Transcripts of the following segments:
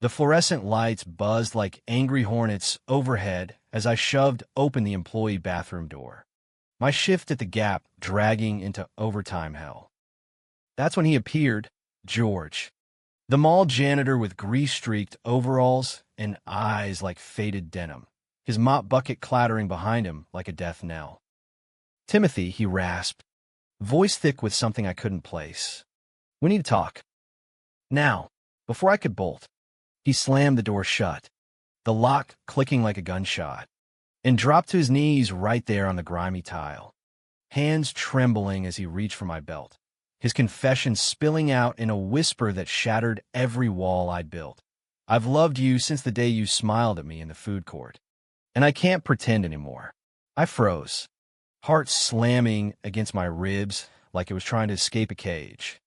The fluorescent lights buzzed like angry hornets overhead as I shoved open the employee bathroom door. My shift at the Gap dragging into overtime hell. That's when he appeared, George. The mall janitor with grease-streaked overalls and eyes like faded denim, his mop bucket clattering behind him like a death knell. "Timothy," he rasped, voice thick with something I couldn't place. "We need to talk. Now." Before I could bolt, he slammed the door shut, the lock clicking like a gunshot, and dropped to his knees right there on the grimy tile, hands trembling as he reached for my belt, his confession spilling out in a whisper that shattered every wall I'd built. "I've loved you since the day you smiled at me in the food court, and I can't pretend anymore." I froze, heart slamming against my ribs like it was trying to escape a cage.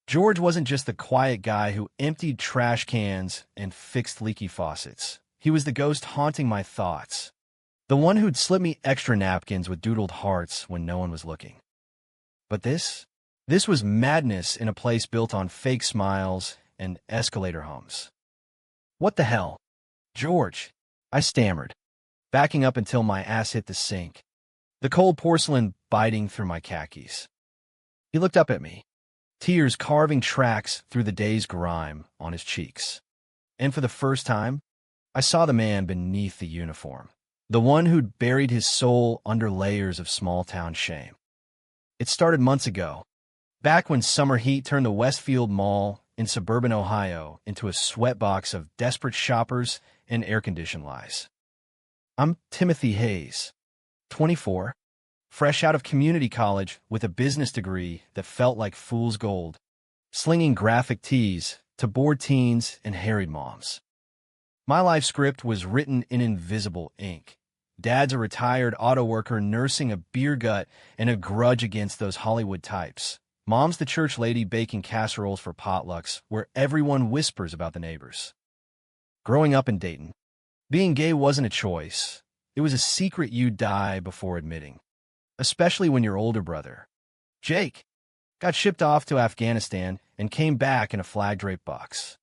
George wasn't just the quiet guy who emptied trash cans and fixed leaky faucets. He was the ghost haunting my thoughts, the one who'd slip me extra napkins with doodled hearts when no one was looking. But this was madness in a place built on fake smiles and escalator hums. "What the hell?" "George," I stammered, backing up until my ass hit the sink, the cold porcelain biting through my khakis. He looked up at me, tears carving tracks through the day's grime on his cheeks. And for the first time, I saw the man beneath the uniform, the one who'd buried his soul under layers of small-town shame. It started months ago, back when summer heat turned the Westfield Mall in suburban Ohio into a sweatbox of desperate shoppers and air-conditioned lies. I'm Timothy Hayes, 24, fresh out of community college with a business degree that felt like fool's gold, slinging graphic tees to bored teens and harried moms. My life script was written in invisible ink. Dad's a retired auto worker nursing a beer gut and a grudge against those Hollywood types. Mom's the church lady baking casseroles for potlucks where everyone whispers about the neighbors. Growing up in Dayton, being gay wasn't a choice. It was a secret you die before admitting, especially when your older brother, Jake, got shipped off to Afghanistan and came back in a flag-draped box.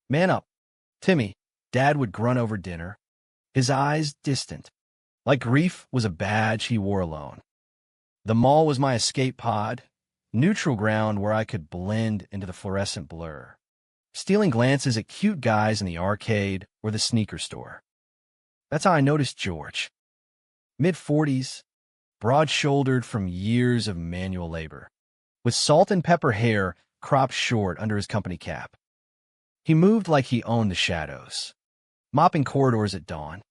"Man up, Timmy," Dad would grunt over dinner, his eyes distant, like grief was a badge he wore alone. The mall was my escape pod, neutral ground where I could blend into the fluorescent blur, stealing glances at cute guys in the arcade or the sneaker store. That's how I noticed George. Mid-40s, broad-shouldered from years of manual labor, with salt and pepper hair cropped short under his company cap. He moved like he owned the shadows, mopping corridors at dawn,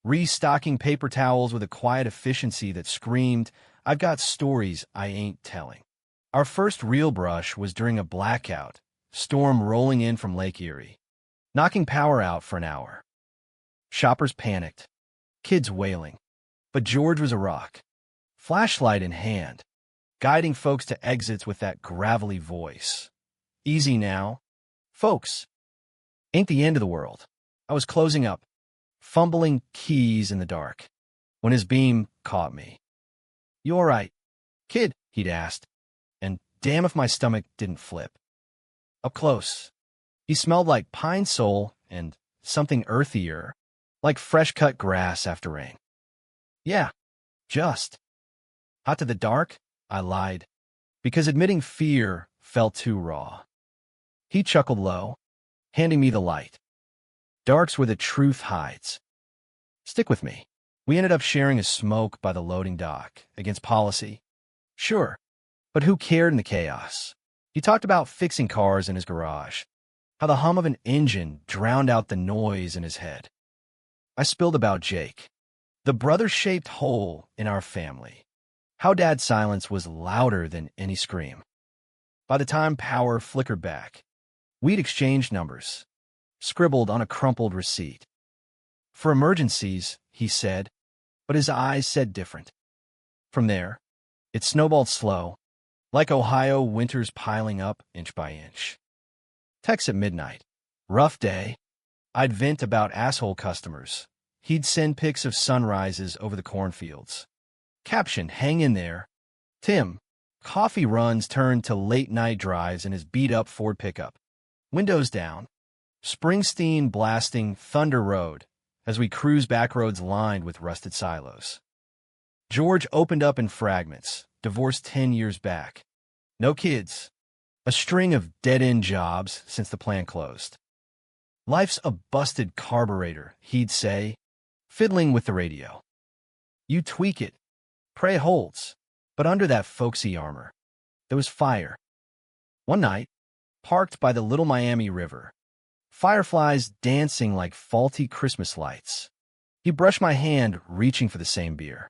restocking paper towels with a quiet efficiency that screamed, "I've got stories I ain't telling." Our first real brush was during a blackout, storm rolling in from Lake Erie, knocking power out for an hour. Shoppers panicked, kids wailing, but George was a rock, flashlight in hand, guiding folks to exits with that gravelly voice. "Easy now, folks. Ain't the end of the world." I was closing up, fumbling keys in the dark, when his beam caught me. "You all right, kid?" he'd asked, and damn if my stomach didn't flip. Up close, he smelled like pine sol and something earthier, like fresh-cut grass after rain. "Yeah, just." "Hot to the dark?" I lied, because admitting fear felt too raw. He chuckled low, handing me the light. "Dark's where the truth hides. Stick with me." We ended up sharing a smoke by the loading dock, against policy. Sure, but who cared in the chaos? He talked about fixing cars in his garage, how the hum of an engine drowned out the noise in his head. I spilled about Jake, the brother-shaped hole in our family, how Dad's silence was louder than any scream. By the time power flickered back, we'd exchanged numbers, scribbled on a crumpled receipt. "For emergencies," he said, but his eyes said different. From there, it snowballed slow, like Ohio winters piling up inch by inch. Text at midnight. "Rough day." I'd vent about asshole customers. He'd send pics of sunrises over the cornfields. Caption, "Hang in there. Tim." Coffee runs turned to late-night drives in his beat-up Ford pickup. Windows down, Springsteen blasting Thunder Road as we cruise back roads lined with rusted silos. George opened up in fragments, divorced 10 years back. No kids. A string of dead-end jobs since the plant closed. Life's a busted carburetor, he'd say, fiddling with the radio. You tweak it, pray it holds, but under that folksy armor, there was fire. One night, parked by the Little Miami River, fireflies dancing like faulty Christmas lights. He brushed my hand, reaching for the same beer.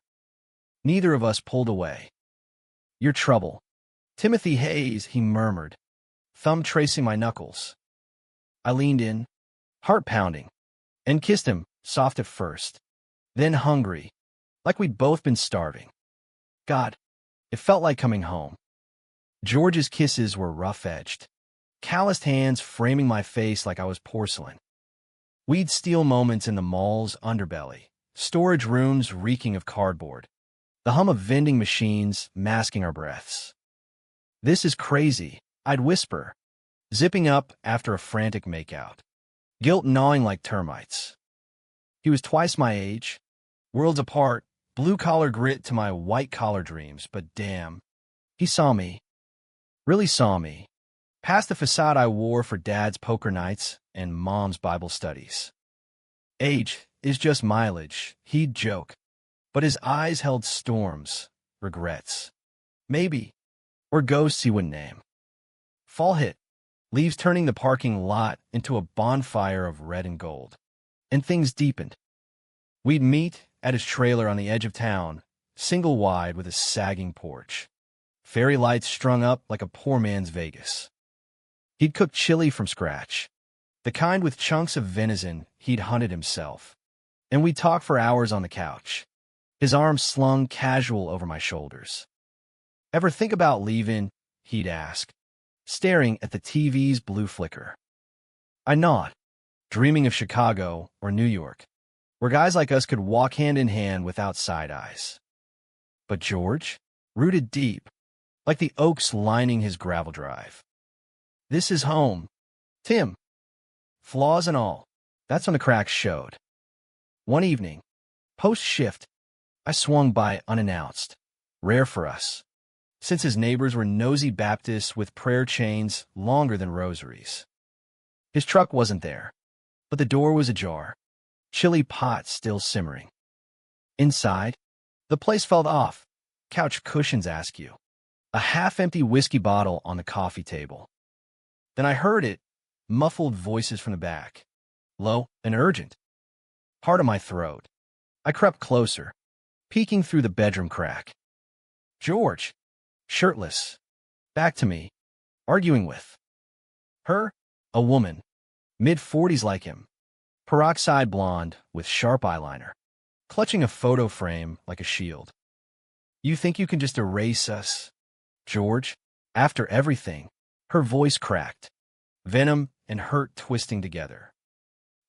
Neither of us pulled away. Your trouble. Timothy Hayes, he murmured, thumb tracing my knuckles. I leaned in, heart pounding, and kissed him, soft at first, then hungry, like we'd both been starving. God, it felt like coming home. George's kisses were rough-edged, calloused hands framing my face like I was porcelain. We'd steal moments in the mall's underbelly, storage rooms reeking of cardboard, the hum of vending machines masking our breaths. This is crazy, I'd whisper, zipping up after a frantic makeout, guilt gnawing like termites. He was twice my age, worlds apart, blue-collar grit to my white-collar dreams, but damn, he saw me, really saw me, past the facade I wore for Dad's poker nights and Mom's Bible studies. Age is just mileage, he'd joke, but his eyes held storms, regrets. Maybe, or ghosts he wouldn't name. Fall hit, leaves turning the parking lot into a bonfire of red and gold, and things deepened. We'd meet at his trailer on the edge of town, single wide with a sagging porch. Fairy lights strung up like a poor man's Vegas. He'd cook chili from scratch, the kind with chunks of venison he'd hunted himself. And we'd talk for hours on the couch, his arms slung casual over my shoulders. Ever think about leaving? He'd ask, staring at the TV's blue flicker. I nod, dreaming of Chicago or New York, where guys like us could walk hand in hand without side eyes. But George, rooted deep, like the oaks lining his gravel drive. This is home. Tim. Flaws and all, that's when the cracks showed. One evening, post-shift, I swung by unannounced, rare for us, since his neighbors were nosy Baptists with prayer chains longer than rosaries. His truck wasn't there, but the door was ajar, chili pot still simmering. Inside, the place felt off, couch cushions askew, a half-empty whiskey bottle on the coffee table. Then I heard it, muffled voices from the back, low and urgent. Hard in my throat. I crept closer, peeking through the bedroom crack. George, shirtless, back to me, arguing with her, a woman, mid-40s like him, peroxide blonde with sharp eyeliner, clutching a photo frame like a shield. You think you can just erase us, George? After everything, her voice cracked, venom and hurt twisting together.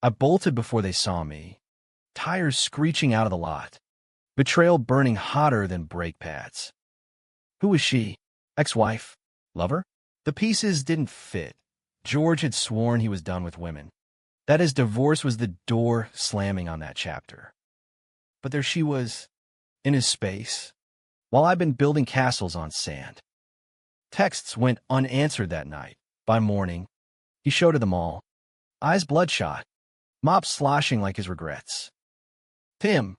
I bolted before they saw me, tires screeching out of the lot, betrayal burning hotter than brake pads. Who was she? Ex-wife? Lover? The pieces didn't fit. George had sworn he was done with women, that his divorce was the door slamming on that chapter. But there she was, in his space, while I'd been building castles on sand. Texts went unanswered that night. By morning, he showed her them all, eyes bloodshot, mop sloshing like his regrets. Tim,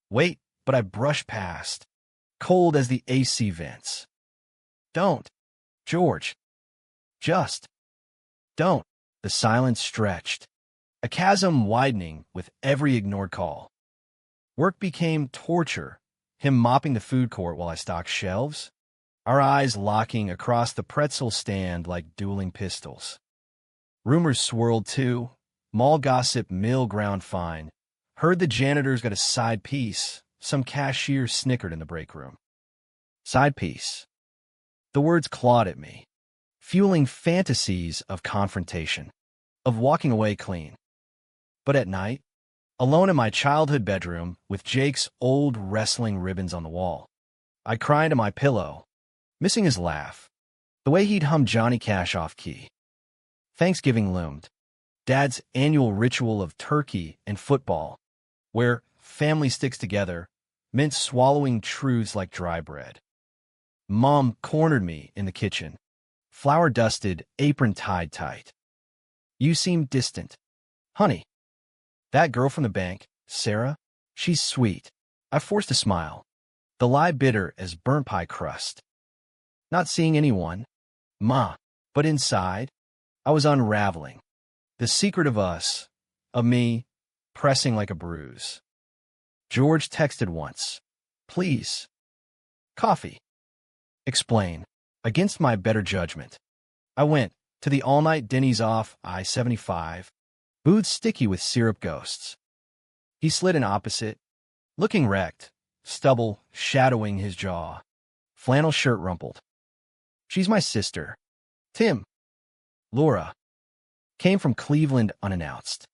wait, but I brushed past, cold as the AC vents. Don't, George. Just don't. The silence stretched, a chasm widening with every ignored call. Work became torture, him mopping the food court while I stocked shelves, our eyes locking across the pretzel stand like dueling pistols. Rumors swirled too, mall gossip mill ground fine. Heard the janitor's got a side piece, some cashier snickered in the break room. Side piece. The words clawed at me, fueling fantasies of confrontation, of walking away clean. But at night, alone in my childhood bedroom with Jake's old wrestling ribbons on the wall, I cried into my pillow, missing his laugh, the way he'd hum Johnny Cash off key. Thanksgiving loomed, Dad's annual ritual of turkey and football, where family sticks together, meant swallowing truths like dry bread. Mom cornered me in the kitchen, flour-dusted, apron tied tight. You seem distant. Honey, that girl from the bank, Sarah, she's sweet. I forced a smile, the lie bitter as burnt pie crust. Not seeing anyone, Ma, but inside, I was unraveling. The secret of us, of me, pressing like a bruise. George texted once. Please. Coffee. Explain. Against my better judgment. I went to the all-night Denny's off I-75, booth sticky with syrup ghosts. He slid in opposite, looking wrecked, stubble shadowing his jaw, flannel shirt rumpled. She's my sister. Tim. Laura. Came from Cleveland unannounced.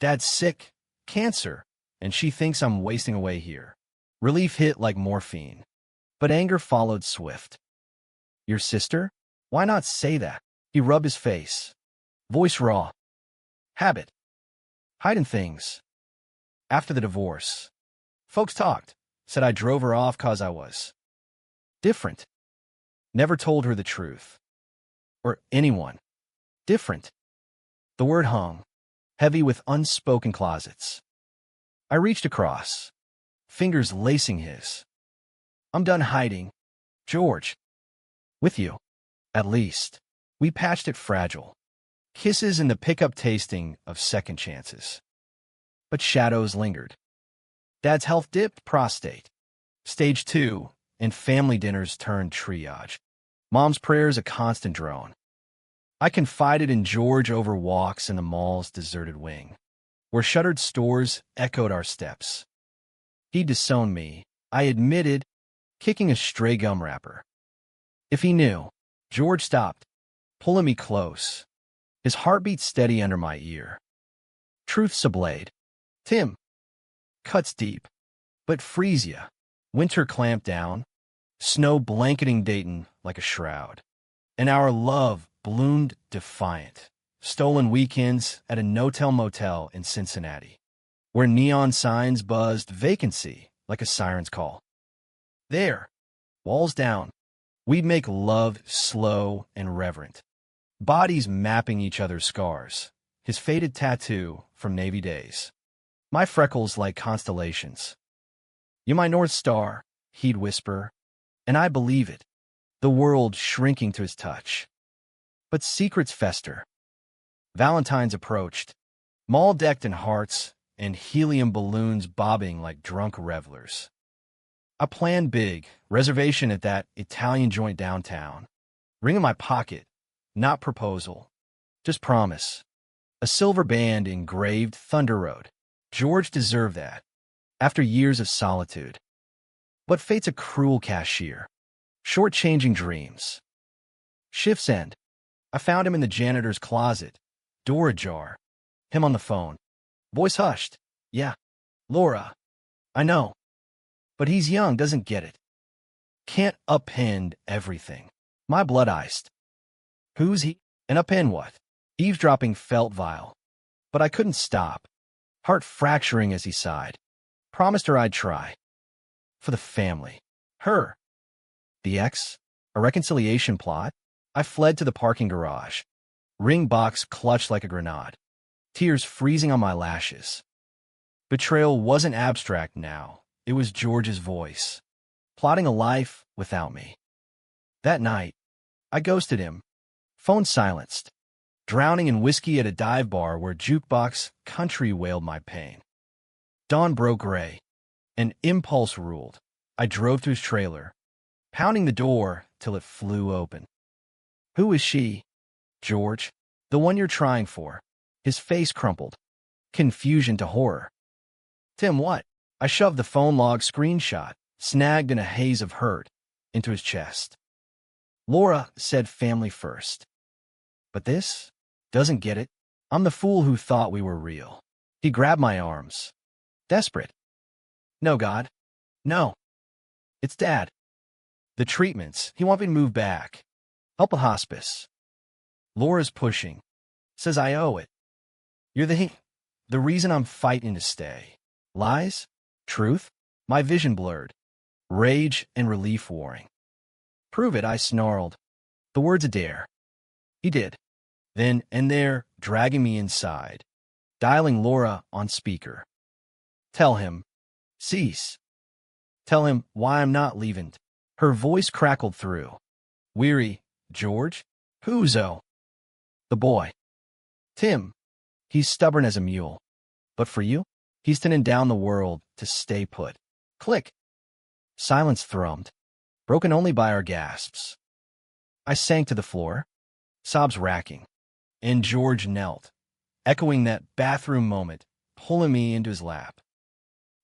Dad's sick, cancer, and she thinks I'm wasting away here. Relief hit like morphine, but anger followed swift. Your sister? Why not say that? He rubbed his face. Voice raw. Habit. Hiding things. After the divorce. Folks talked, said I drove her off 'cause I was different. Never told her the truth. Or anyone. Different. The word hung, heavy with unspoken closets. I reached across, fingers lacing his. I'm done hiding. George. With you. At least. We patched it fragile. Kisses and the pickup tasting of second chances. But shadows lingered. Dad's health dipped prostate. Stage 2, and family dinners turned triage. Mom's prayers a constant drone. I confided in George over walks in the mall's deserted wing, where shuttered stores echoed our steps. He disowned me, I admitted, kicking a stray gum wrapper. If he knew, George stopped, pulling me close, his heartbeat steady under my ear. Truth sublayed. Tim. Cuts deep, but freeze ya. Winter clamped down, snow blanketing Dayton like a shroud. And our love bloomed defiant. Stolen weekends at a no-tell motel in Cincinnati, where neon signs buzzed vacancy like a siren's call. There, walls down, we'd make love slow and reverent, bodies mapping each other's scars, his faded tattoo from Navy days. My freckles like constellations. You're my North Star, he'd whisper, and I believe it, the world shrinking to his touch. But secrets fester. Valentine's approached, mall decked in hearts and helium balloons bobbing like drunk revelers. I planned big, reservation at that Italian joint downtown. Ring in my pocket, not proposal, just promise. A silver band engraved Thunder Road. George deserved that, after years of solitude. But fate's a cruel cashier, shortchanging dreams. Shift's end. I found him in the janitor's closet, door ajar, him on the phone. Voice hushed. Yeah, Laura. I know. But he's young, doesn't get it. Can't upend everything. My blood iced. Who's he? And upend what? Eavesdropping felt vile. But I couldn't stop, heart fracturing as he sighed. Promised her I'd try. For the family. Her. The ex? A reconciliation plot? I fled to the parking garage. Ring box clutched like a grenade. Tears freezing on my lashes. Betrayal wasn't abstract now. It was George's voice, plotting a life without me. That night, I ghosted him, phone silenced, drowning in whiskey at a dive bar where jukebox country wailed my pain. Dawn broke gray. An impulse ruled. I drove to his trailer, pounding the door till it flew open. Who is she? George, the one you're trying for. His face crumpled. Confusion to horror. Tim, what? I shoved the phone log screenshot, snagged in a haze of hurt, into his chest. Laura said family first. But this? Doesn't get it. I'm the fool who thought we were real. He grabbed my arms. Desperate. No, God. No. It's Dad. The treatments. He wants me to move back. Help a hospice. Laura's pushing. Says I owe it. You're the reason I'm fighting to stay. Lies? Truth? My vision blurred. Rage and relief warring. Prove it, I snarled. The words a dare. He did. Then and there, dragging me inside. Dialing Laura on speaker. Tell him. Cease. Tell him why I'm not leaving. Her voice crackled through. Weary. George? Whozo? The boy. Tim. He's stubborn as a mule. But for you, he's turning down the world to stay put. Click. Silence thrummed, broken only by our gasps. I sank to the floor, sobs racking, and George knelt, echoing that bathroom moment, pulling me into his lap.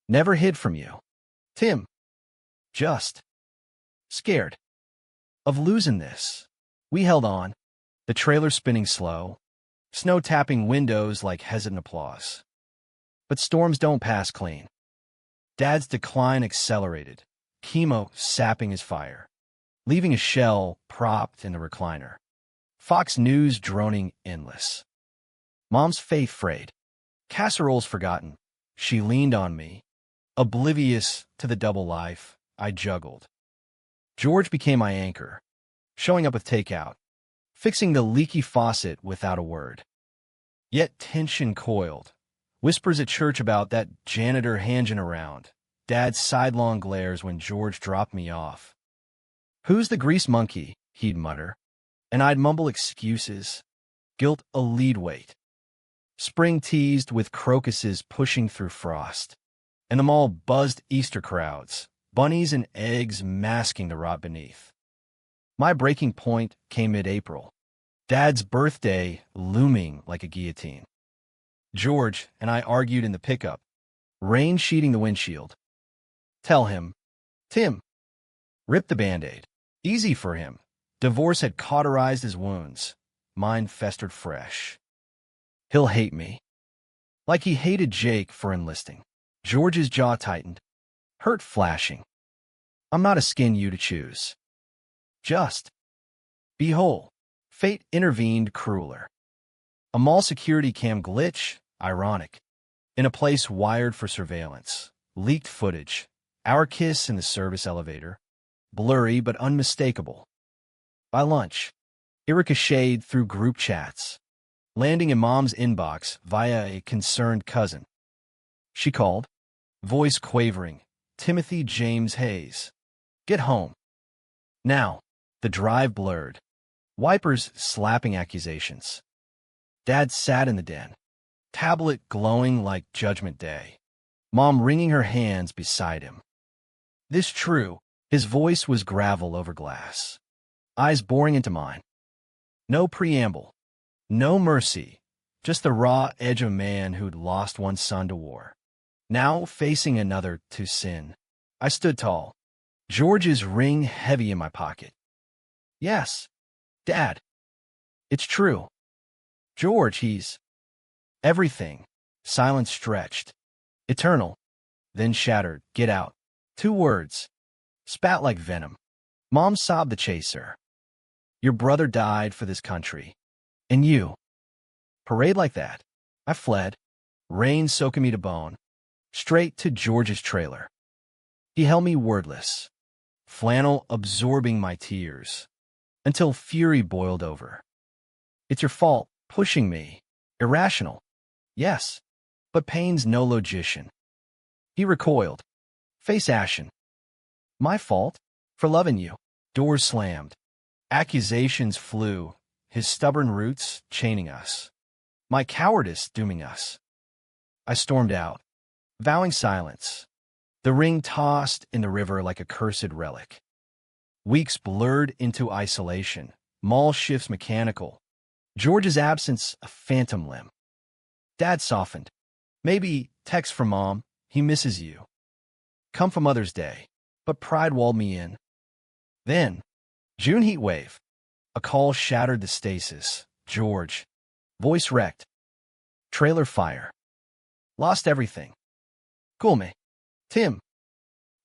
Never hid from you, Tim. Just scared of losing this. We held on, the trailer spinning slow, snow tapping windows like hesitant applause. But storms don't pass clean. Dad's decline accelerated, chemo sapping his fire, leaving a shell propped in the recliner. Fox News droning endless. Mom's faith frayed. Casseroles forgotten. She leaned on me, oblivious to the double life I juggled. George became my anchor, showing up with takeout, fixing the leaky faucet without a word. Yet tension coiled. Whispers at church about that janitor hanging around. Dad's sidelong glares when George dropped me off. Who's the grease monkey? He'd mutter. And I'd mumble excuses. Guilt a lead weight. Spring teased with crocuses pushing through frost. And the mall buzzed Easter crowds, bunnies and eggs masking the rot beneath. My breaking point came mid-April. Dad's birthday looming like a guillotine. George and I argued in the pickup, rain sheeting the windshield. Tell him, Tim. Rip the Band-Aid. Easy for him. Divorce had cauterized his wounds. Mine festered fresh. He'll hate me. Like he hated Jake for enlisting. George's jaw tightened, hurt flashing. I'm not a skin you to choose. Just be whole. Fate intervened crueler. A mall security cam glitch, ironic. In a place wired for surveillance. Leaked footage. Our kiss in the service elevator. Blurry but unmistakable. By lunch, it ricocheted through group chats, landing in Mom's inbox via a concerned cousin. She called, voice quavering, Timothy James Hayes. Get home. Now, the drive blurred. Wipers slapping accusations. Dad sat in the den, tablet glowing like Judgment Day. Mom wringing her hands beside him. This true, his voice was gravel over glass. Eyes boring into mine. No preamble. No mercy. Just the raw edge of a man who'd lost one son to war. Now facing another to sin. I stood tall. George's ring heavy in my pocket. Yes, Dad. It's true. George, he's everything. Silence stretched. Eternal. Then shattered. Get out. 2 words. Spat like venom. Mom sobbed the chaser. Your brother died for this country. And you. Parade like that. I fled. Rain soaking me to bone. Straight to George's trailer. He held me wordless. Flannel absorbing my tears. Until fury boiled over. It's your fault, pushing me. Irrational. Yes. But pain's no logician. He recoiled. Face ashen. My fault? For loving you. Doors slammed. Accusations flew, his stubborn roots chaining us. My cowardice dooming us. I stormed out, vowing silence. The ring tossed in the river like a cursed relic. Weeks blurred into isolation. Mall shifts mechanical. George's absence a phantom limb. Dad softened. Maybe text from Mom. He misses you. Come for Mother's Day. But pride walled me in. Then, June heat wave. A call shattered the stasis. George. Voice wrecked. Trailer fire. Lost everything. Cool me. Tim.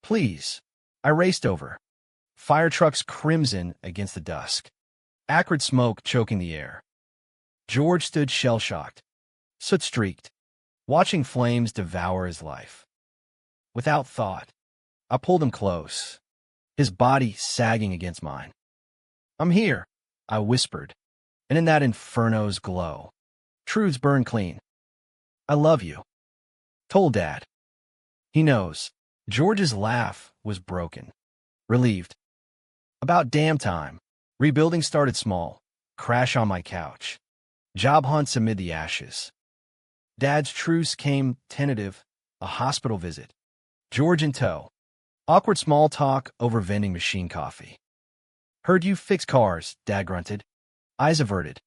Please. I raced over. Fire trucks crimson against the dusk. Acrid smoke choking the air. George stood shell-shocked. soot-streaked, watching flames devour his life. Without thought, I pulled him close, his body sagging against mine. "I'm here," I whispered, and in that inferno's glow, truths burn clean. "I love you." Told Dad. He knows. George's laugh was broken, relieved. About damn time. Rebuilding started small. Crash on my couch. Job hunts amid the ashes. Dad's truce came tentative. A hospital visit. George in tow. Awkward small talk over vending machine coffee. "Heard you fix cars," Dad grunted. Eyes averted.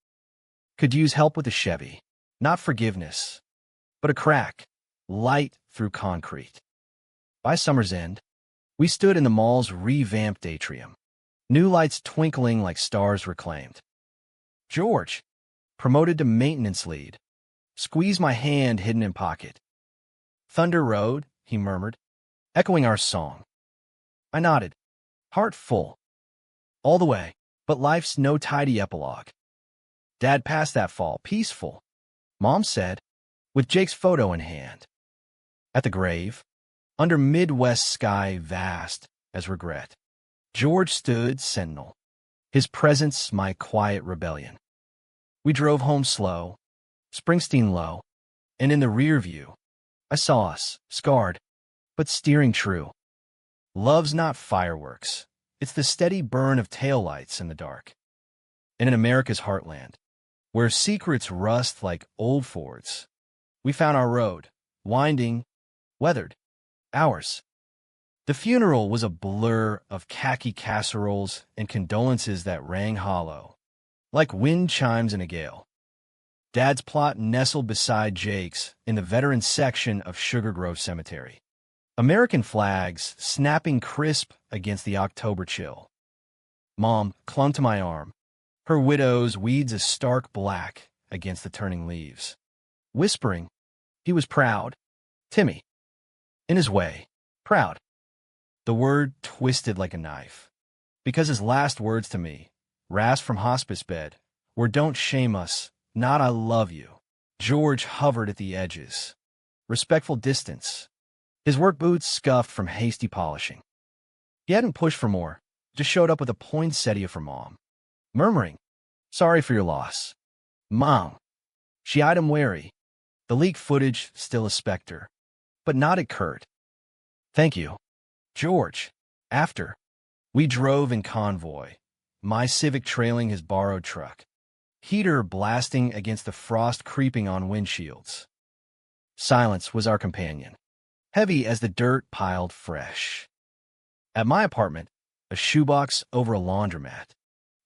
"Could use help with a Chevy. Not forgiveness, but a crack. Light through concrete." By summer's end, we stood in the mall's revamped atrium. New lights twinkling like stars reclaimed. George, promoted to maintenance lead, squeezed my hand hidden in pocket. "Thunder Road," he murmured, echoing our song. I nodded, heart full. All the way, but life's no tidy epilogue. Dad passed that fall, peaceful, Mom said, with Jake's photo in hand. At the grave, under Midwest sky vast as regret, George stood sentinel, his presence my quiet rebellion. We drove home slow, Springsteen low, and in the rear view, I saw us, scarred, but steering true. Love's not fireworks. It's the steady burn of taillights in the dark. And in America's heartland, where secrets rust like old Fords, we found our road, winding, weathered, ours. The funeral was a blur of khaki casseroles and condolences that rang hollow, like wind chimes in a gale. Dad's plot nestled beside Jake's in the veteran section of Sugar Grove Cemetery. American flags snapping crisp against the October chill. Mom clung to my arm, her widow's weeds a stark black against the turning leaves. Whispering, he was proud. Timmy. In his way, proud. The word twisted like a knife, because his last words to me, rasped from hospice bed, were "Don't shame us, not I love you." George hovered at the edges. Respectful distance. His work boots scuffed from hasty polishing. He hadn't pushed for more, just showed up with a poinsettia for Mom, murmuring, "Sorry for your loss." Mom. She eyed him wary, the leaked footage still a specter, but nodded curt. "Thank you." George. After, we drove in convoy, my Civic trailing his borrowed truck, heater blasting against the frost creeping on windshields. Silence was our companion, heavy as the dirt piled fresh. At my apartment, a shoebox over a laundromat.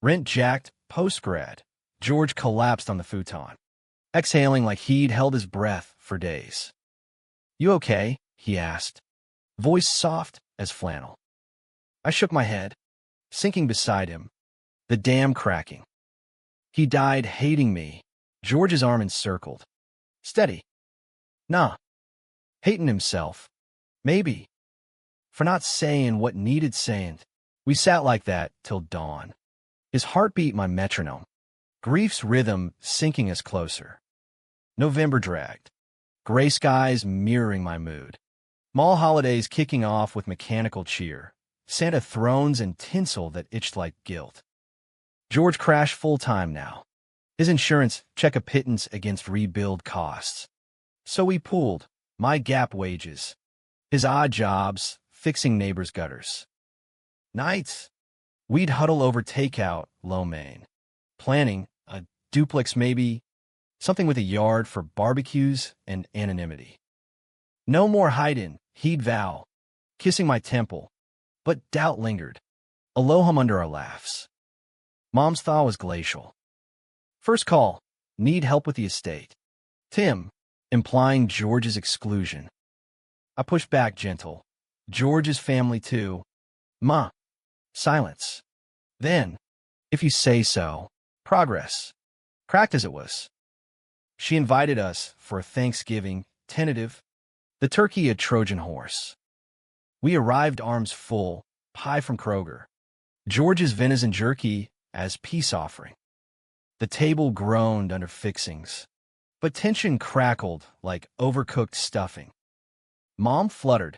Rent jacked, post-grad. George collapsed on the futon, exhaling like he'd held his breath for days. "You okay?" he asked, voice soft as flannel. I shook my head, sinking beside him, the dam cracking. He died hating me. George's arm encircled. "Steady." "Nah." Hating himself. Maybe. For not saying what needed saying. We sat like that till dawn. His heartbeat my metronome. Grief's rhythm sinking us closer. November dragged. Gray skies mirroring my mood. Mall holidays kicking off with mechanical cheer. Santa thrones and tinsel that itched like guilt. George crashed full-time now. His insurance check a pittance against rebuild costs. So we pooled, my gap wages, his odd jobs, fixing neighbors' gutters. Nights, we'd huddle over takeout, lo mein, planning a duplex maybe, something with a yard for barbecues and anonymity. No more hide-in, he'd vow, kissing my temple, but doubt lingered, a low hum under our laughs. Mom's thaw was glacial. First call, need help with the estate. Tim, implying George's exclusion. I pushed back gentle. George's family too. Ma. Silence. Then, if you say so, progress. Cracked as it was. She invited us for a Thanksgiving, tentative, the turkey a Trojan horse. We arrived arms full, pie from Kroger, George's venison jerky as peace offering. The table groaned under fixings. But tension crackled like overcooked stuffing. Mom fluttered.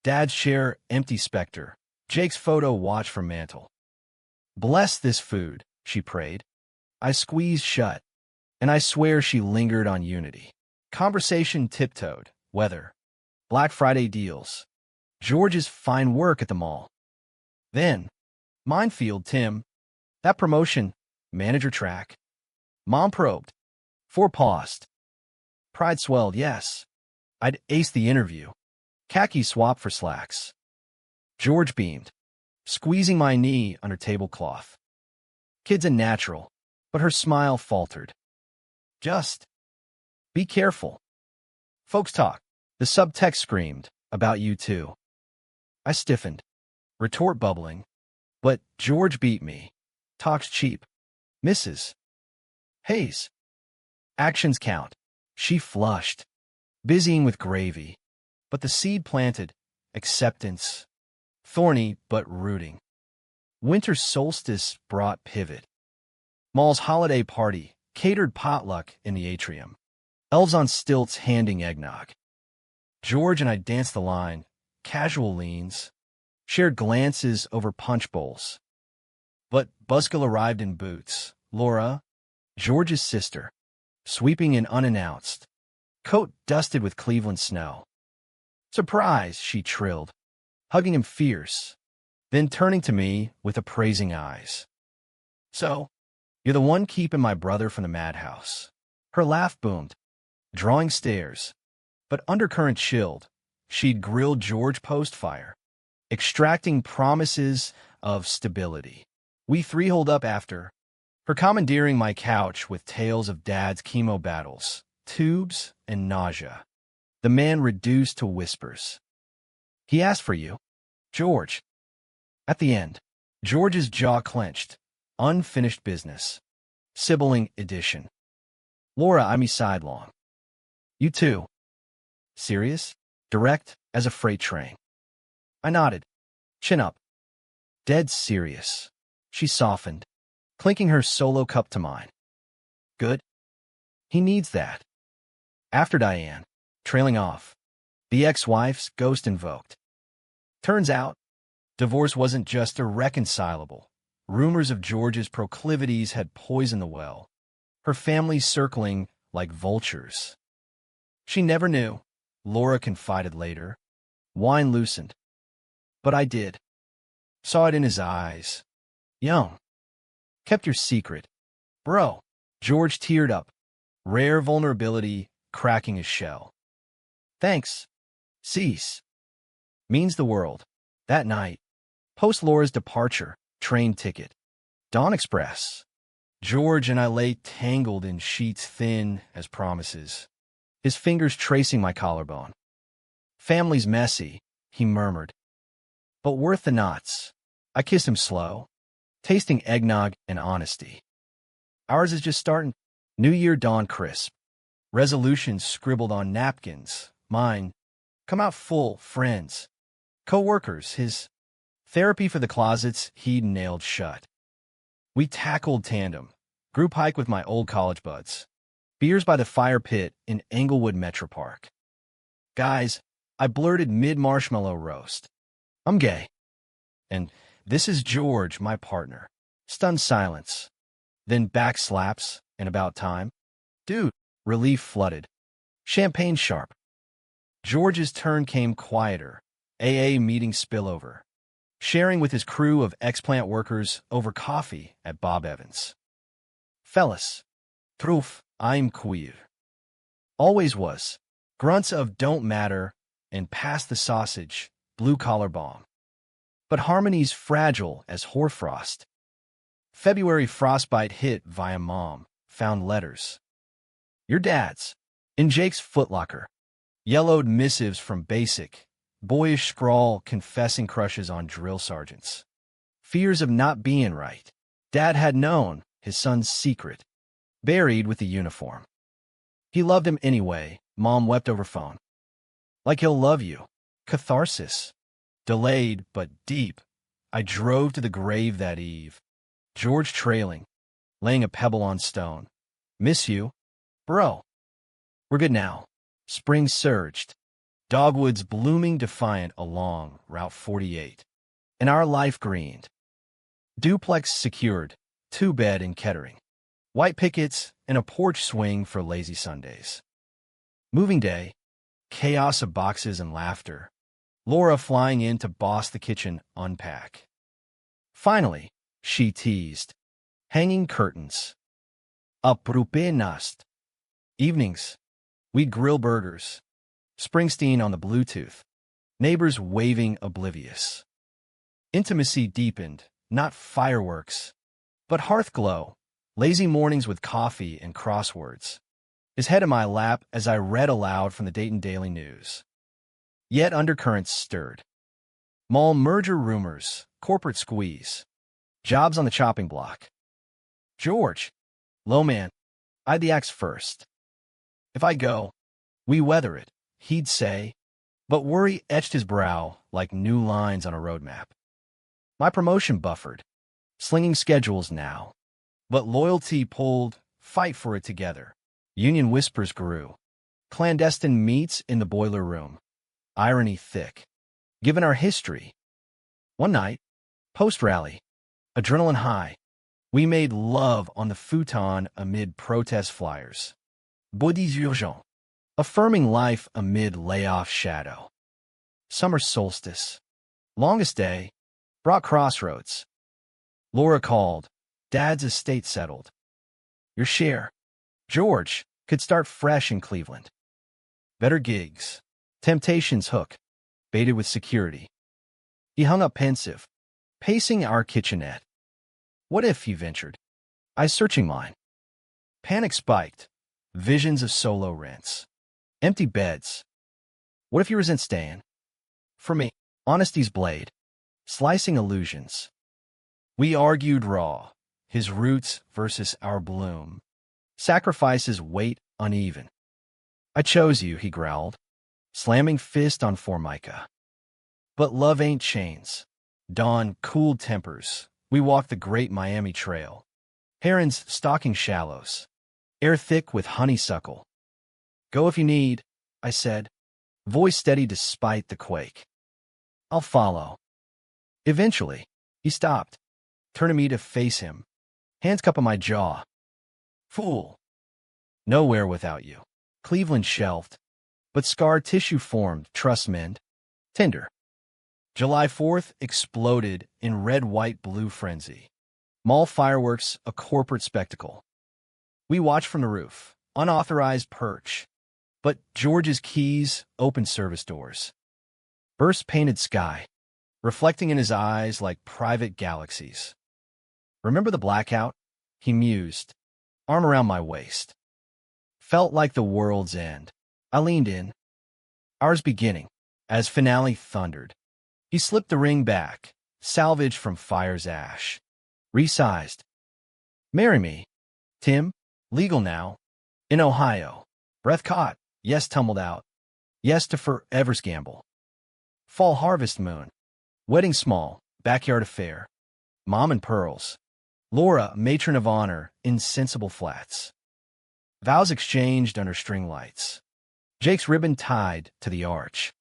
Dad's chair empty specter. Jake's photo watch from mantel. Bless this food, she prayed. I squeezed shut, and I swear she lingered on Unity. Conversation tiptoed. Weather. Black Friday deals. George's fine work at the mall. Then, minefield, Tim. That promotion, manager track. Mom probed. Four paused. Pride swelled, yes. I'd aced the interview. Khaki swap for slacks. George beamed, squeezing my knee under tablecloth. Kid's a natural, but her smile faltered. Just be careful. Folks talk. The subtext screamed, about you too. I stiffened, retort bubbling. But George beat me. Talks cheap. Mrs. Hayes. Actions count. She flushed, busying with gravy. But the seed planted, acceptance. Thorny but rooting. Winter solstice brought pivot. Mall's holiday party, catered potluck in the atrium. Elves on stilts handing eggnog. George and I danced the line, casual leans, shared glances over punch bowls. But Buskill arrived in boots. Laura, George's sister, sweeping in unannounced, coat dusted with Cleveland snow. Surprise, she trilled, hugging him fierce, then turning to me with appraising eyes. So, you're the one keeping my brother from the madhouse. Her laugh boomed, drawing stares, but undercurrent chilled. She'd grilled George post-fire, extracting promises of stability. We three holed up after, her commandeering my couch with tales of Dad's chemo battles, tubes, and nausea. The man reduced to whispers. He asked for you, George. At the end, George's jaw clenched. Unfinished business. Sibling edition. Laura eyed me sidelong. You too. Serious? Direct as a freight train. I nodded. Chin up. Dead serious. She softened, clinking her solo cup to mine. Good. He needs that. After Diane, trailing off, the ex-wife's ghost invoked. Turns out, divorce wasn't just irreconcilable. Rumors of George's proclivities had poisoned the well, her family circling like vultures. She never knew, Laura confided later. Wine loosened. But I did. Saw it in his eyes. Young. Kept your secret. Bro. George teared up. Rare vulnerability cracking his shell. Thanks. Cease. Means the world. That night, post Laura's departure, train ticket. Dawn Express. George and I lay tangled in sheets thin as promises, his fingers tracing my collarbone. Family's messy, he murmured, but worth the knots. I kissed him slow, tasting eggnog and honesty. Ours is just starting. New Year dawn crisp. Resolutions scribbled on napkins. Mine, come out full, friends. Co-workers, his therapy for the closets he'd nailed shut. We tackled tandem, group hike with my old college buds. Beers by the fire pit in Englewood Metro Park. Guys, I blurted mid-marshmallow roast. I'm gay. And this is George, my partner. Stunned silence. Then back slaps, and about time. Dude, relief flooded. Champagne sharp. George's turn came quieter. AA meeting spillover. Sharing with his crew of explant workers over coffee at Bob Evans. Fellas. Truf, I'm queer. Always was. Grunts of don't matter and pass the sausage, blue-collar bomb. But harmony's fragile as hoarfrost. February frostbite hit via mom, found letters. Your dad's. In Jake's footlocker. Yellowed missives from basic. Boyish scrawl confessing crushes on drill sergeants. Fears of not being right. Dad had known his son's secret. Buried with the uniform. He loved him anyway, Mom wept over phone. Like he'll love you. Catharsis. Delayed but deep. I drove to the grave that eve. George trailing. Laying a pebble on stone. Miss you. Bro. We're good now. Spring surged. Dogwoods blooming defiant along Route 48. And our life greened. Duplex secured, 2-bed in Kettering. White pickets and a porch swing for lazy Sundays. Moving day, chaos of boxes and laughter. Laura flying in to boss the kitchen unpack. Finally, she teased. Hanging curtains. Aprupe nast. Evenings, we'd grill burgers. Springsteen on the Bluetooth. Neighbors waving oblivious. Intimacy deepened, not fireworks, but hearth glow. Lazy mornings with coffee and crosswords. His head in my lap as I read aloud from the Dayton Daily News. Yet undercurrents stirred. Mall merger rumors, corporate squeeze. Jobs on the chopping block. George. Low man. I'd the axe first. If I go, we weather it, he'd say, but worry etched his brow like new lines on a roadmap. My promotion buffered, slinging schedules now, but loyalty pulled, fight for it together. Union whispers grew. Clandestine meets in the boiler room. Irony thick. Given our history. One night, post-rally, adrenaline high, we made love on the futon amid protest flyers. Bodies urgent. Affirming life amid layoff shadow. Summer solstice. Longest day. Brought crossroads. Laura called. Dad's estate settled. Your share. George could start fresh in Cleveland. Better gigs. Temptation's hook. Baited with security. He hung up pensive, pacing our kitchenette. What if, he ventured. I searching mine. Panic spiked. Visions of solo rents. Empty beds. What if you resent staying? For me, honesty's blade. Slicing illusions. We argued raw. His roots versus our bloom. Sacrifices weight uneven. I chose you, he growled, slamming fist on formica. But love ain't chains. Dawn cooled tempers. We walked the great Miami Trail. Herons stalking shallows. Air thick with honeysuckle. Go if you need, I said, voice steady despite the quake. I'll follow. Eventually, he stopped, turning me to face him, hands cupping my jaw. Fool. Nowhere without you. Cleveland shelved, but scar tissue formed, trust mend, tender. July 4th exploded in red, white, blue frenzy. Mall fireworks, a corporate spectacle. We watched from the roof, unauthorized perch, but George's keys opened service doors. Burst painted sky, reflecting in his eyes like private galaxies. Remember the blackout? He mused, arm around my waist. Felt like the world's end. I leaned in. Ours beginning, as finale thundered. He slipped the ring back, salvaged from fire's ash. Resized. Marry me, Tim. Legal now. In Ohio. Breath caught. Yes tumbled out. Yes to forever's gamble. Fall harvest moon. Wedding small. Backyard affair. Mom and pearls. Laura, matron of honor, insensible flats. Vows exchanged under string lights. Jake's ribbon tied to the arch.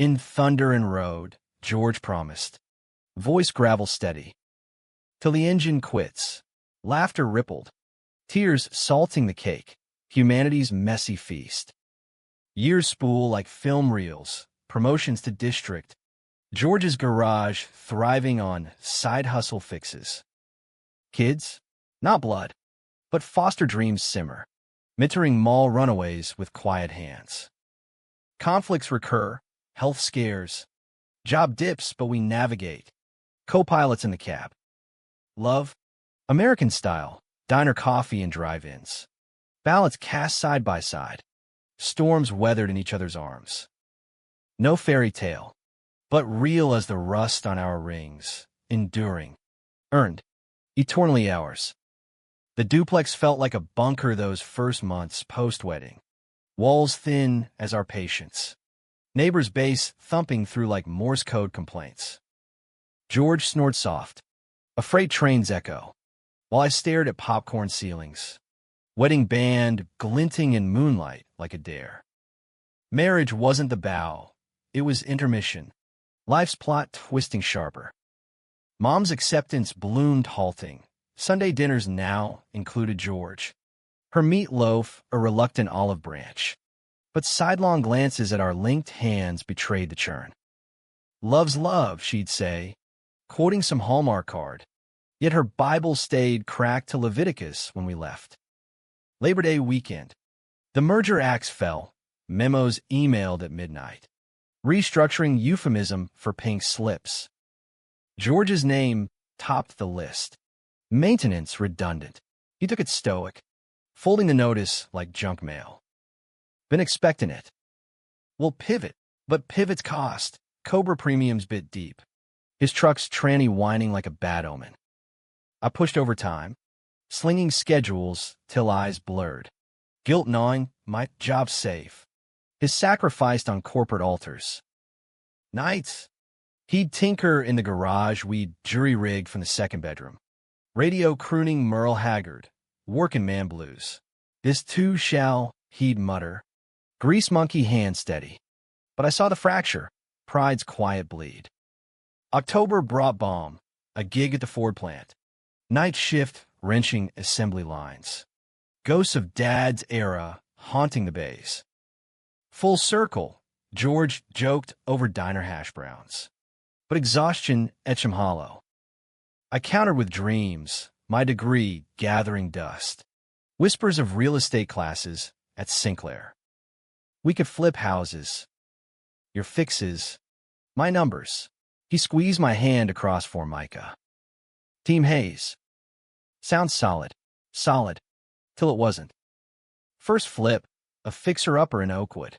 In thunder and road, George promised. Voice gravel steady. Till the engine quits. Laughter rippled. Tears salting the cake. Humanity's messy feast. Years spool like film reels. Promotions to district. George's garage thriving on side hustle fixes. Kids? Not blood, but foster dreams simmer. Mentoring mall runaways with quiet hands. Conflicts recur, health scares. Job dips, but we navigate. Co-pilots in the cab. Love? American style. Diner coffee and drive-ins. Ballots cast side by side. Storms weathered in each other's arms. No fairy tale, but real as the rust on our rings. Enduring. Earned. Eternally ours. The duplex felt like a bunker those first months post-wedding. Walls thin as our patience. Neighbor's bass thumping through like Morse code complaints. George snored soft. A freight train's echo. While I stared at popcorn ceilings. Wedding band glinting in moonlight like a dare. Marriage wasn't the bow. It was intermission. Life's plot twisting sharper. Mom's acceptance bloomed halting. Sunday dinners now included George. Her meatloaf, a reluctant olive branch. But sidelong glances at our linked hands betrayed the churn. Love's love, she'd say, quoting some Hallmark card. Yet her Bible stayed cracked to Leviticus when we left. Labor Day weekend. The merger axe fell. Memos emailed at midnight. Restructuring euphemism for pink slips. George's name topped the list. Maintenance redundant. He took it stoic, folding the notice like junk mail. Been expecting it. We'll pivot, but pivots cost. Cobra premiums bit deep. His truck's tranny whining like a bad omen. I pushed overtime, slinging schedules till eyes blurred. Guilt gnawing, my job safe. His sacrificed on corporate altars. Nights. He'd tinker in the garage we'd jury-rigged from the second bedroom. Radio crooning Merle Haggard, working man blues. This too shall, he'd mutter. Grease monkey hand steady. But I saw the fracture, pride's quiet bleed. October brought balm, a gig at the Ford plant. Night shift, wrenching assembly lines. Ghosts of Dad's era haunting the bays. Full circle, George joked over diner hash browns. But exhaustion etched him hollow. I countered with dreams, my degree gathering dust. Whispers of real estate classes at Sinclair. We could flip houses. Your fixes. My numbers. He squeezed my hand across Formica. Team Hayes. Sounds solid. Solid. Till it wasn't. First flip, a fixer-upper in Oakwood.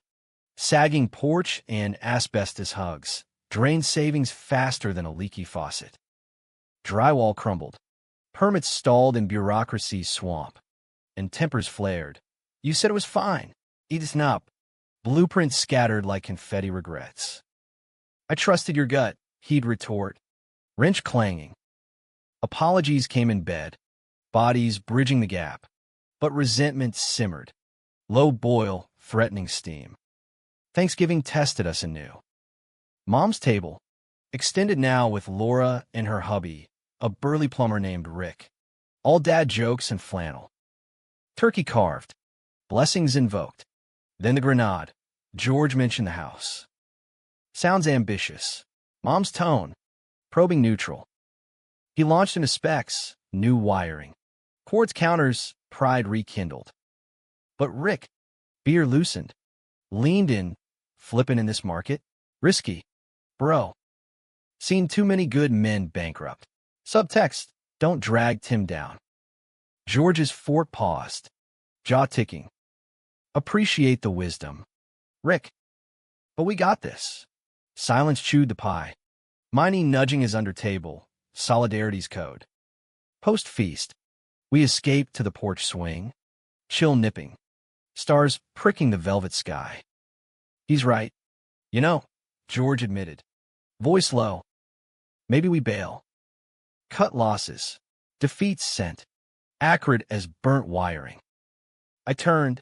Sagging porch and asbestos hugs. Drained savings faster than a leaky faucet. Drywall crumbled. Permits stalled in bureaucracy's swamp. And tempers flared. You said it was fine. Eat it up. Blueprints scattered like confetti regrets. I trusted your gut, he'd retort. Wrench clanging. Apologies came in bed. Bodies bridging the gap. But resentment simmered. Low boil, threatening steam. Thanksgiving tested us anew. Mom's table, extended now with Laura and her hubby, a burly plumber named Rick. All dad jokes and flannel. Turkey carved. Blessings invoked. Then the grenade. George mentioned the house. Sounds ambitious. Mom's tone. Probing neutral. He launched into specs, new wiring. Quartz counters, pride rekindled. But Rick, beer loosened. Leaned in, flippin' in this market. Risky. Bro. Seen too many good men bankrupt. Subtext, don't drag Tim down. George's fort paused. Jaw ticking. Appreciate the wisdom. Rick. But we got this. Silence chewed the pie. Miney nudging his under table. Solidarity's code. Post-feast. We escaped to the porch swing. Chill nipping. Stars pricking the velvet sky. He's right. You know, George admitted. Voice low. Maybe we bail. Cut losses. Defeats sent. Acrid as burnt wiring. I turned,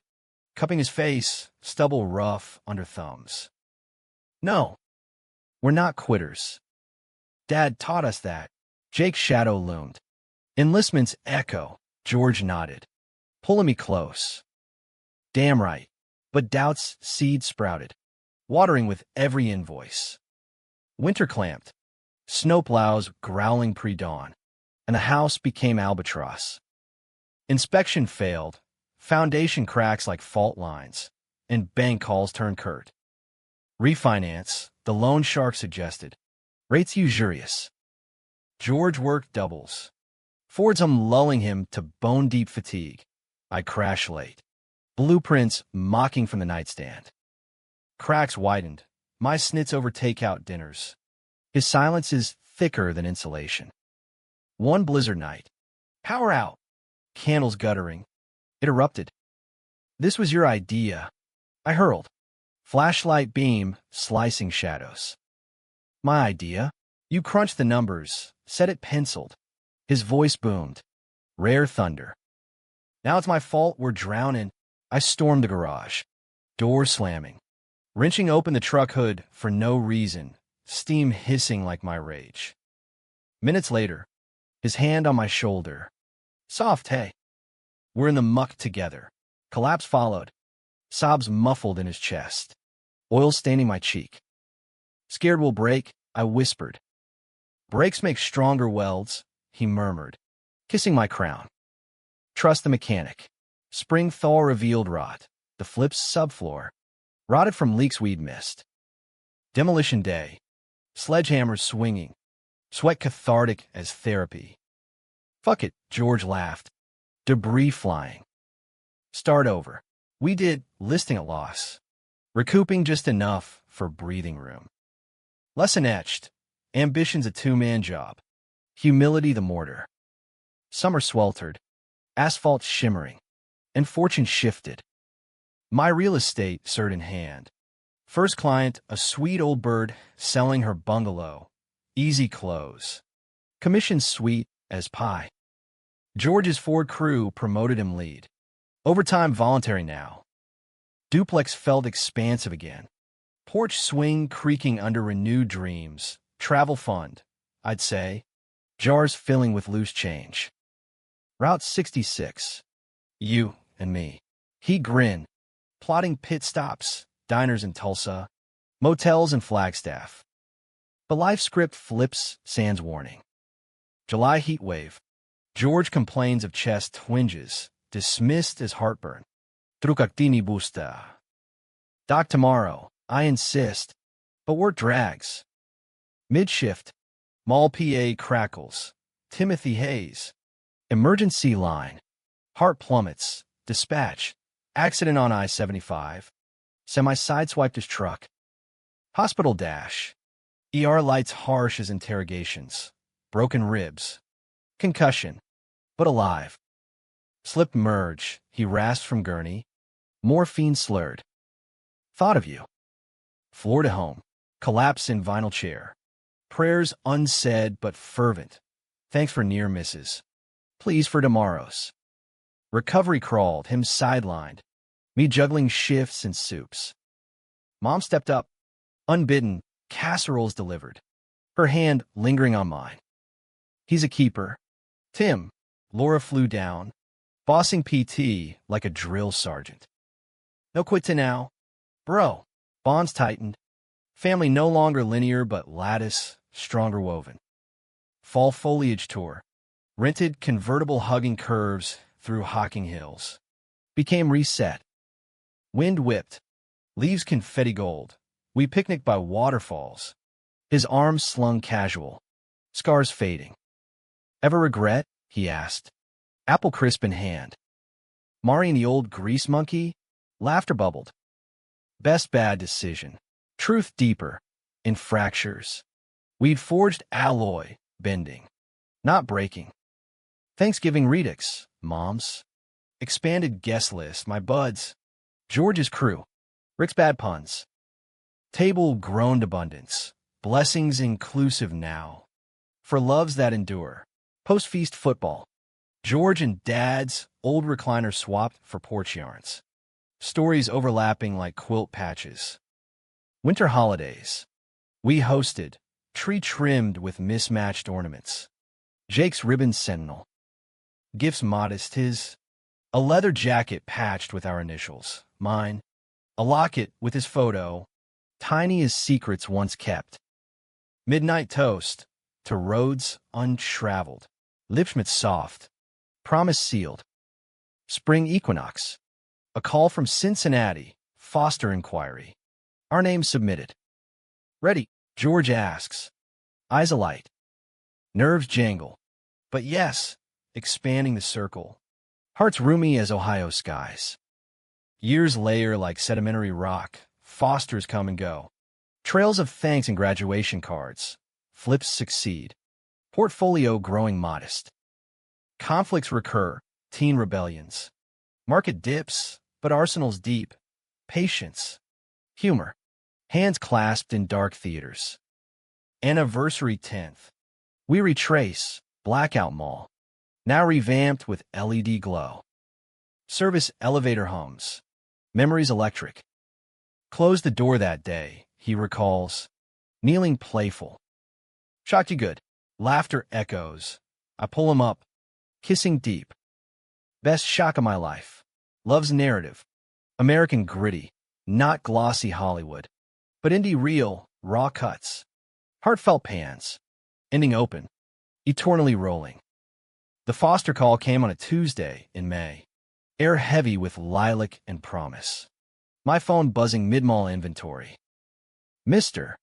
cupping his face, stubble rough under thumbs. No, we're not quitters. Dad taught us that. Jake's shadow loomed. Enlistment's echo, George nodded, pulling me close. Damn right, but doubt's seed sprouted, watering with every invoice. Winter clamped, snowplows growling pre-dawn, and the house became albatross. Inspection failed, foundation cracks like fault lines, and bank calls turned curt. Refinance, the loan shark suggested. Rates usurious. George worked doubles. Ford's lulling him to bone-deep fatigue. I crash late. Blueprints mocking from the nightstand. Cracks widened. My snits over takeout dinners. His silence is thicker than insulation. One blizzard night. Power out. Candles guttering. It erupted. This was your idea. I hurled. Flashlight beam slicing shadows. My idea? You crunched the numbers, said it penciled. His voice boomed. Rare thunder. Now it's my fault we're drowning. I stormed the garage, door slamming, wrenching open the truck hood for no reason, steam hissing like my rage. Minutes later, his hand on my shoulder. Soft, hey. We're in the muck together. Collapse followed, sobs muffled in his chest, oil staining my cheek. Scared we'll break, I whispered. Breaks make stronger welds, he murmured, kissing my crown. Trust the mechanic. Spring thaw revealed rot, the flip's subfloor, rotted from leaks we'd missed. Demolition day, sledgehammers swinging, sweat cathartic as therapy. Fuck it, George laughed. Debris flying. Start over. We did, listing a loss, recouping just enough for breathing room. Lesson etched. Ambition's a two-man job. Humility the mortar. Summer sweltered, asphalt shimmering, and fortune shifted. My real estate cert in hand. First client, a sweet old bird selling her bungalow. Easy close. Commission sweet as pie. George's Ford crew promoted him lead. Overtime voluntary now. Duplex felt expansive again. Porch swing creaking under renewed dreams. Travel fund, I'd say. Jars filling with loose change. Route 66. You and me. He grinned, plotting pit stops, diners in Tulsa, motels in Flagstaff. The life script flips, sans warning. July heat wave. George complains of chest twinges, dismissed as heartburn. Trucactini busta. Doc tomorrow, I insist, but work drags. Mid-shift, Mall PA crackles. Timothy Hayes. Emergency line. Heart plummets. Dispatch. Accident on I-75. Semi-sideswiped his truck. Hospital dash. ER lights harsh as interrogations. Broken ribs. Concussion. But alive. Slipped merge. He rasped from gurney. Morphine slurred. Thought of you. Florida home. Collapse in vinyl chair. Prayers unsaid but fervent. Thanks for near misses. Please for tomorrows. Recovery crawled, him sidelined. Me juggling shifts and soups. Mom stepped up. Unbidden, casseroles delivered. Her hand lingering on mine. He's a keeper. Tim. Laura flew down, bossing PT like a drill sergeant. No quit to now. Bro. Bonds tightened. Family no longer linear but lattice, stronger woven. Fall foliage tour. Rented convertible hugging curves through Hocking Hills. Became reset. Wind whipped. Leaves confetti gold. We picnicked by waterfalls. His arms slung casual. Scars fading. Ever regret? He asked. Apple crisp in hand. Mari and the old grease monkey? Laughter bubbled. Best bad decision. Truth deeper. In fractures. We'd forged alloy, bending. Not breaking. Thanksgiving redux, moms. Expanded guest list, my buds. George's crew. Rick's bad puns. Table groaned abundance. Blessings inclusive now. For loves that endure. Post-feast football. George and Dad's old recliner swapped for porch yarns. Stories overlapping like quilt patches. Winter holidays. We hosted. Tree trimmed with mismatched ornaments. Jake's ribbon sentinel. Gifts modest, his. A leather jacket patched with our initials. Mine. A locket with his photo. Tiny as secrets once kept. Midnight toast. To roads untraveled. Lipschmidt soft. Promise sealed. Spring equinox. A call from Cincinnati. Foster inquiry. Our names submitted. Ready, George asks. Eyes alight. Nerves jangle. But yes, expanding the circle. Hearts roomy as Ohio skies. Years layer like sedimentary rock. Fosters come and go. Trails of thanks and graduation cards. Flips succeed. Portfolio growing modest. Conflicts recur, teen rebellions. Market dips, but arsenals deep. Patience. Humor. Hands clasped in dark theaters. Anniversary 10th. We retrace, Blackout Mall. Now revamped with LED glow. Service elevator hums. Memories electric. Closed the door that day, he recalls. Kneeling playful. Shocked you good. Laughter echoes. I pull him up. Kissing deep. Best shock of my life. Love's narrative. American gritty. Not glossy Hollywood. But indie real, raw cuts. Heartfelt pans. Ending open. Eternally rolling. The foster call came on a Tuesday in May. Air heavy with lilac and promise. My phone buzzing mid-mall inventory. Mr.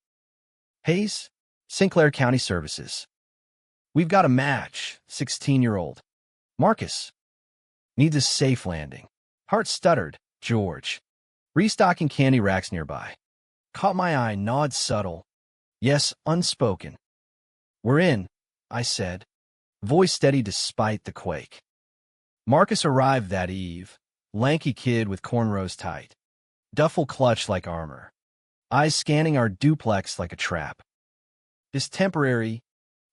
Hayes, Sinclair County Services. We've got a match, 16-year-old. Marcus. Needs a safe landing. Heart stuttered, George. Restocking candy racks nearby. Caught my eye, nod subtle. Yes, unspoken. We're in, I said. Voice steady despite the quake. Marcus arrived that eve. Lanky kid with cornrows tight. Duffel clutch like armor. Eyes scanning our duplex like a trap. This temporary,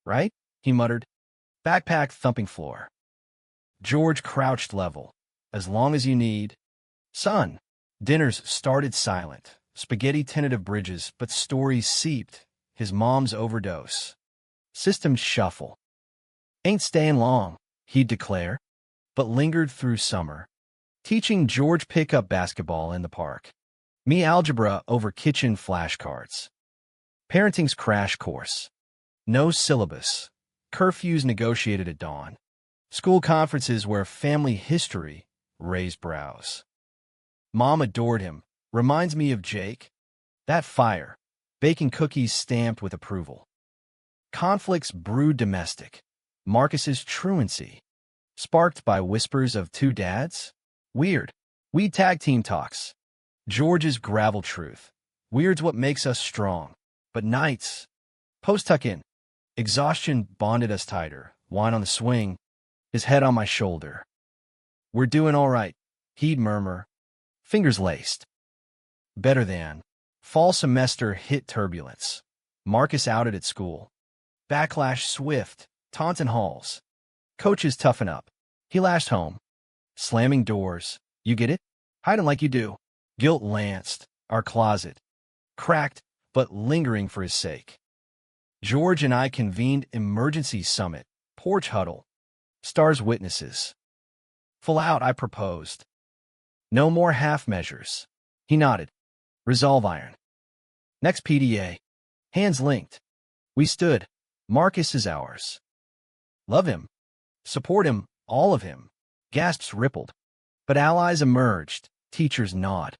right? He muttered. Backpack thumping floor. George crouched level. As long as you need. Son. Dinners started silent. Spaghetti tentative bridges, but stories seeped. His mom's overdose. Systems shuffle. Ain't staying long, he'd declare, but lingered through summer. Teaching George pickup basketball in the park. Me algebra over kitchen flashcards. Parenting's crash course. No syllabus. Curfews negotiated at dawn. School conferences where family history raised brows. Mom adored him. Reminds me of Jake. That fire. Baking cookies stamped with approval. Conflicts brewed domestic. Marcus's truancy. Sparked by whispers of two dads? Weird. We tag team talks. George's gravel truth. Weird's what makes us strong. But nights. Post-tuck in. Exhaustion bonded us tighter. Wine on the swing. His head on my shoulder. We're doing all right, he'd murmur. Fingers laced. Better than. Fall semester hit turbulence. Marcus outed at school. Backlash swift. Taunton halls. Coaches toughen up. He lashed home. Slamming doors. You get it? Hiding like you do. Guilt lanced. Our closet. Cracked, but lingering for his sake. George and I convened emergency summit. Porch huddle. Stars witnesses. Full out, I proposed. No more half measures. He nodded. Resolve iron. Next PDA. Hands linked. We stood. Marcus is ours. Love him. Support him, all of him. Gasps rippled. But allies emerged. Teachers nod.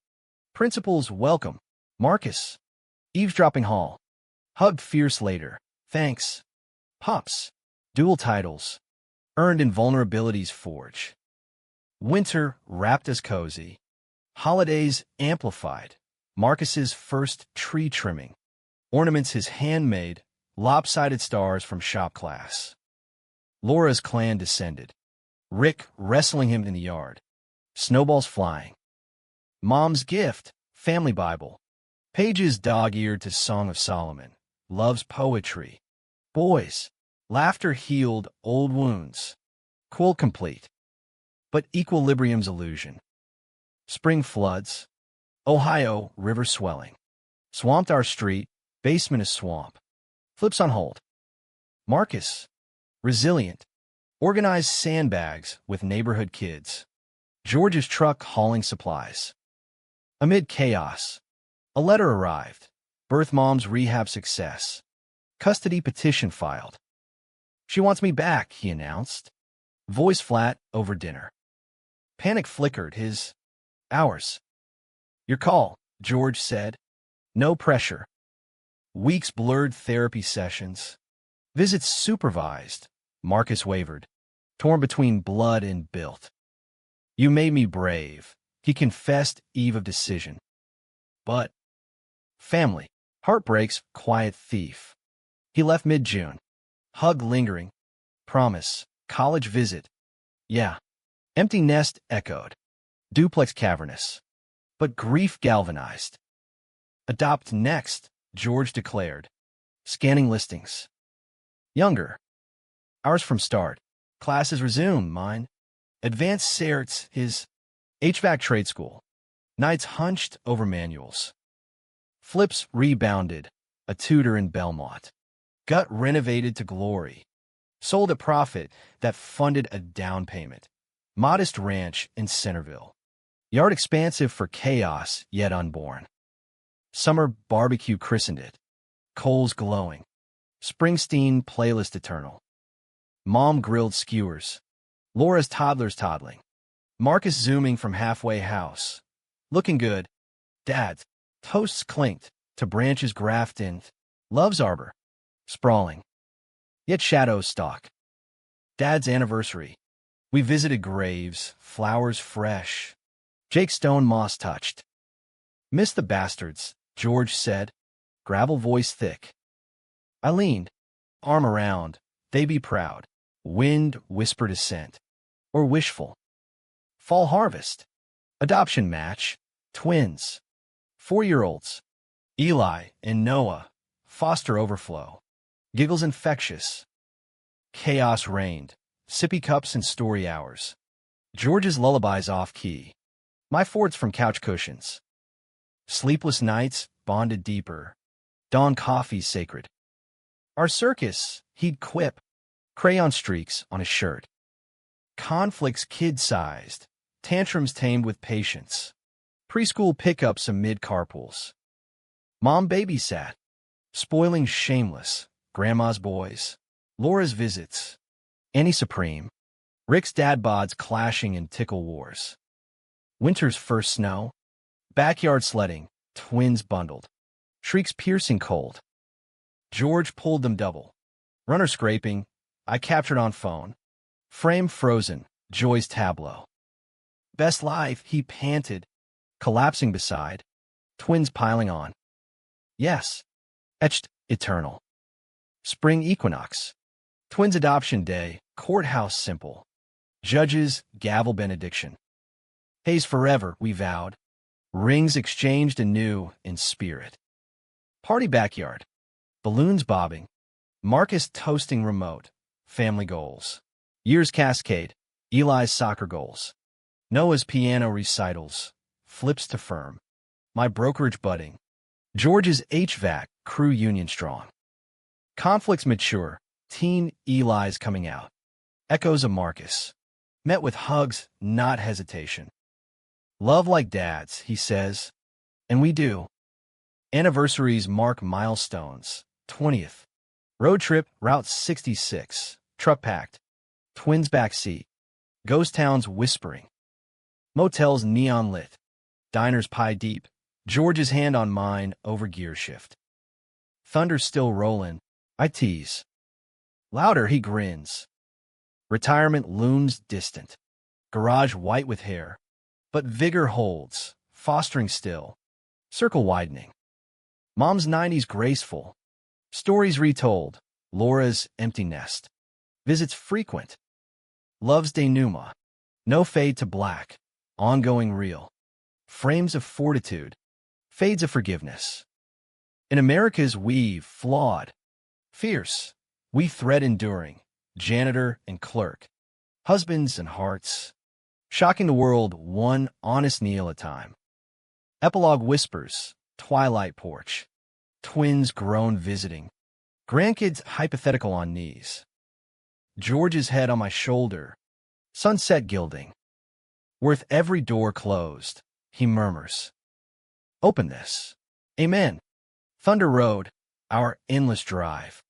Principals welcome. Marcus. Eavesdropping hall. Hugged fierce later. Thanks. Pops. Dual titles. Earned in vulnerabilities forge. Winter wrapped us cozy. Holidays amplified. Marcus's first tree trimming. Ornaments his handmade, lopsided stars from shop class. Laura's clan descended. Rick wrestling him in the yard. Snowballs flying. Mom's gift, family Bible. Pages dog-eared to Song of Solomon. Love's poetry. Boys. Laughter healed old wounds. Quill complete. But equilibrium's illusion. Spring floods. Ohio river swelling. Swamped our street. Basement is swamp. Flips on hold. Marcus. Resilient. Organized sandbags with neighborhood kids. George's truck hauling supplies. Amid chaos. A letter arrived. Birth mom's rehab success. Custody petition filed. She wants me back, he announced. Voice flat over dinner. Panic flickered his. Ours. Your call, George said. No pressure. Weeks blurred therapy sessions. Visits supervised. Marcus wavered, torn between blood and built. You made me brave, he confessed eve of decision. But family. Heartbreak's quiet thief. He left mid-June. Hug lingering. Promise. College visit. Yeah. Empty nest echoed. Duplex cavernous. But grief galvanized. Adopt next, George declared. Scanning listings. Younger. Ours from start. Classes resume, mine. Advanced certs, his. HVAC trade school. Nights hunched over manuals. Flips rebounded. A tutor in Belmont. Gut renovated to glory. Sold a profit that funded a down payment. Modest ranch in Centerville. Yard expansive for chaos yet unborn. Summer barbecue christened it. Coals glowing. Springsteen playlist eternal. Mom grilled skewers. Laura's toddlers toddling. Marcus zooming from halfway house. Looking good. Dad. Toasts clinked to branches grafted in. Love's arbor. Sprawling. Yet shadows stalk. Dad's anniversary. We visited graves, flowers fresh. Jake Stone moss touched. Miss the bastards, George said, gravel voice thick. I leaned, arm around, they be proud. Wind whispered assent. Or wishful. Fall harvest. Adoption match. Twins. 4-year-olds. Eli and Noah. Foster overflow. Giggles infectious. Chaos reigned. Sippy cups and story hours. George's lullabies off-key. My forts from couch cushions. Sleepless nights bonded deeper. Dawn coffee sacred. Our circus, he'd quip. Crayon streaks on his shirt. Conflicts kid-sized. Tantrums tamed with patience. Preschool pickups amid carpools. Mom babysat. Spoiling shameless. Grandma's boys. Laura's visits. Annie Supreme. Rick's dad bods clashing in tickle wars. Winter's first snow. Backyard sledding. Twins bundled. Shrieks piercing cold. George pulled them double. Runner scraping. I captured on phone. Frame frozen. Joy's tableau. Best life, he panted. Collapsing beside. Twins piling on. Yes. Etched eternal. Spring equinox. Twins adoption day. Courthouse simple. Judges gavel benediction. Haze forever, we vowed. Rings exchanged anew in spirit. Party backyard. Balloons bobbing. Marcus toasting remote. Family goals. Years cascade. Eli's soccer goals. Noah's piano recitals. Flips to firm. My brokerage budding. George's HVAC crew union strong. Conflicts mature. Teen Eli's coming out. Echoes of Marcus. Met with hugs, not hesitation. Love like dads, he says. And we do. Anniversaries mark milestones. 20th. Road trip, Route 66. Truck packed. Twins back seat. Ghost towns whispering. Motels neon lit. Diners pie deep. George's hand on mine over gear shift. Thunder still rollin'. I tease. Louder he grins. Retirement looms distant. Garage white with hair. But vigor holds. Fostering still. Circle widening. Mom's 90s graceful. Stories retold. Laura's empty nest. Visits frequent. Love's denouement. No fade to black. Ongoing real. Frames of fortitude. Fades of forgiveness. In America's weave, flawed. Fierce. We thread enduring. Janitor and clerk. Husbands and hearts. Shocking the world one honest kneel at a time. Epilogue whispers. Twilight porch. Twins grown visiting. Grandkids hypothetical on knees. George's head on my shoulder. Sunset gilding. Worth every door closed. He murmurs. Open this. Amen. Thunder Road. Our endless drive.